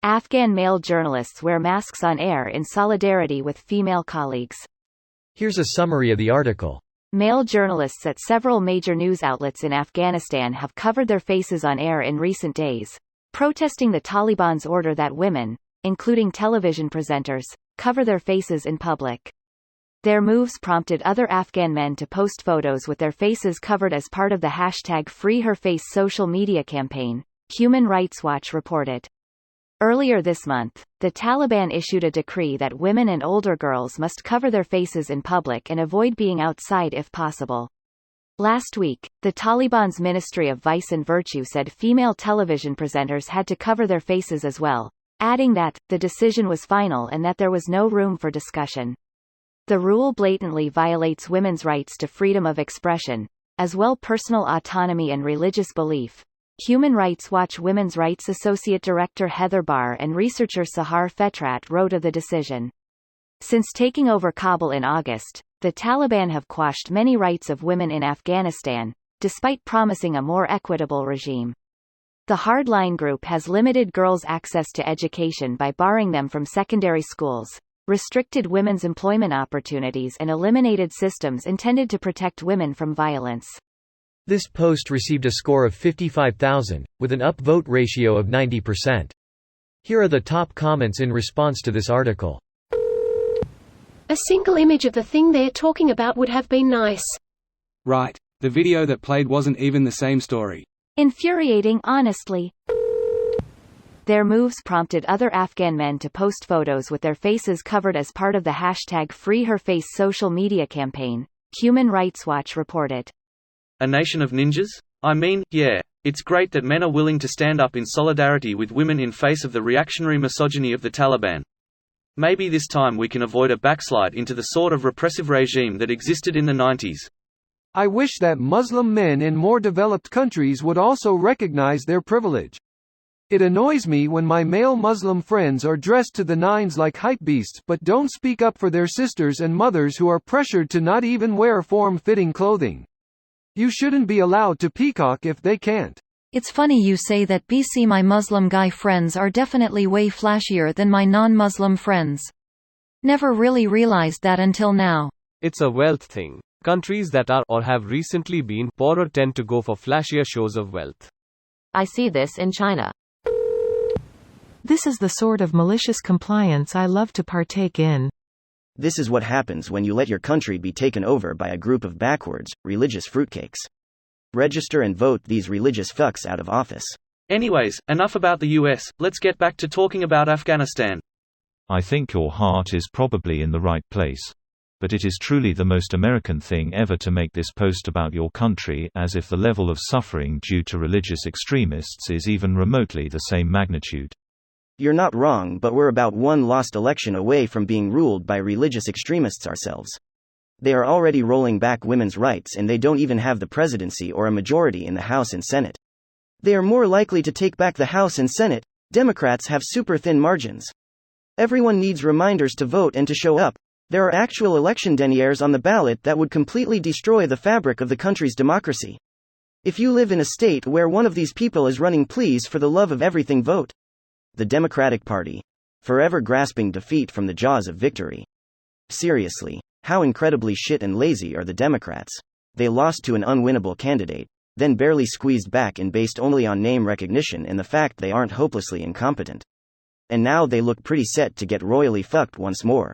Afghan male journalists wear masks on air in solidarity with female colleagues. Here's a summary of the article. Male journalists at several major news outlets in Afghanistan have covered their faces on air in recent days, protesting the Taliban's order that women, including television presenters, cover their faces in public. Their moves prompted other Afghan men to post photos with their faces covered as part of the #FreeHerFace social media campaign, Human Rights Watch reported. Earlier this month, the Taliban issued a decree that women and older girls must cover their faces in public and avoid being outside if possible. Last week, the Taliban's Ministry of Vice and Virtue said female television presenters had to cover their faces as well, adding that the decision was final and that there was no room for discussion. The rule blatantly violates women's rights to freedom of expression, as well as personal autonomy and religious belief. Human Rights Watch Women's Rights Associate Director Heather Barr and researcher Sahar Fetrat wrote of the decision. Since taking over Kabul in August, the Taliban have quashed many rights of women in Afghanistan, despite promising a more equitable regime. The hardline group has limited girls' access to education by barring them from secondary schools, restricted women's employment opportunities and eliminated systems intended to protect women from violence. This post received a score of 55,000, with an upvote ratio of 90%. Here are the top comments in response to this article. A single image of the thing they're talking about would have been nice. Right, the video that played wasn't even the same story. Infuriating, honestly. Their moves prompted other Afghan men to post photos with their faces covered as part of the #FreeHerFace social media campaign, Human Rights Watch reported. A nation of ninjas? I mean, yeah, it's great that men are willing to stand up in solidarity with women in face of the reactionary misogyny of the Taliban. Maybe this time we can avoid a backslide into the sort of repressive regime that existed in the 90s. I wish that Muslim men in more developed countries would also recognize their privilege. It annoys me when my male Muslim friends are dressed to the nines like hypebeasts but don't speak up for their sisters and mothers who are pressured to not even wear form-fitting clothing. You shouldn't be allowed to peacock if they can't. It's funny you say that. BC my Muslim guy friends are definitely way flashier than my non-Muslim friends. Never really realized that until now. It's a wealth thing. Countries that are or have recently been poorer tend to go for flashier shows of wealth. I see this in China. This is the sort of malicious compliance I love to partake in. This is what happens when you let your country be taken over by a group of backwards, religious fruitcakes. Register and vote these religious fucks out of office. Anyways, enough about the US, let's get back to talking about Afghanistan. I think your heart is probably in the right place. But it is truly the most American thing ever to make this post about your country, as if the level of suffering due to religious extremists is even remotely the same magnitude. You're not wrong, but we're about one lost election away from being ruled by religious extremists ourselves. They are already rolling back women's rights and they don't even have the presidency or a majority in the House and Senate. They are more likely to take back the House and Senate. Democrats have super thin margins. Everyone needs reminders to vote and to show up. There are actual election deniers on the ballot that would completely destroy the fabric of the country's democracy. If you live in a state where one of these people is running, please for the love of everything vote. The Democratic Party. Forever grasping defeat from the jaws of victory. Seriously, how incredibly shit and lazy are the Democrats? They lost to an unwinnable candidate, then barely squeezed back in based only on name recognition and the fact they aren't hopelessly incompetent. And now they look pretty set to get royally fucked once more.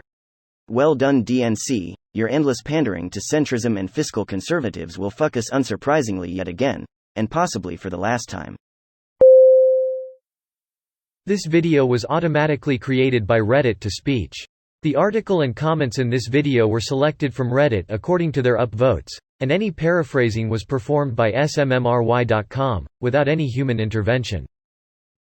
Well done DNC, your endless pandering to centrism and fiscal conservatives will fuck us unsurprisingly yet again, and possibly for the last time. This video was automatically created by Reddit to speech. The article and comments in this video were selected from Reddit according to their upvotes, and any paraphrasing was performed by smmry.com, without any human intervention.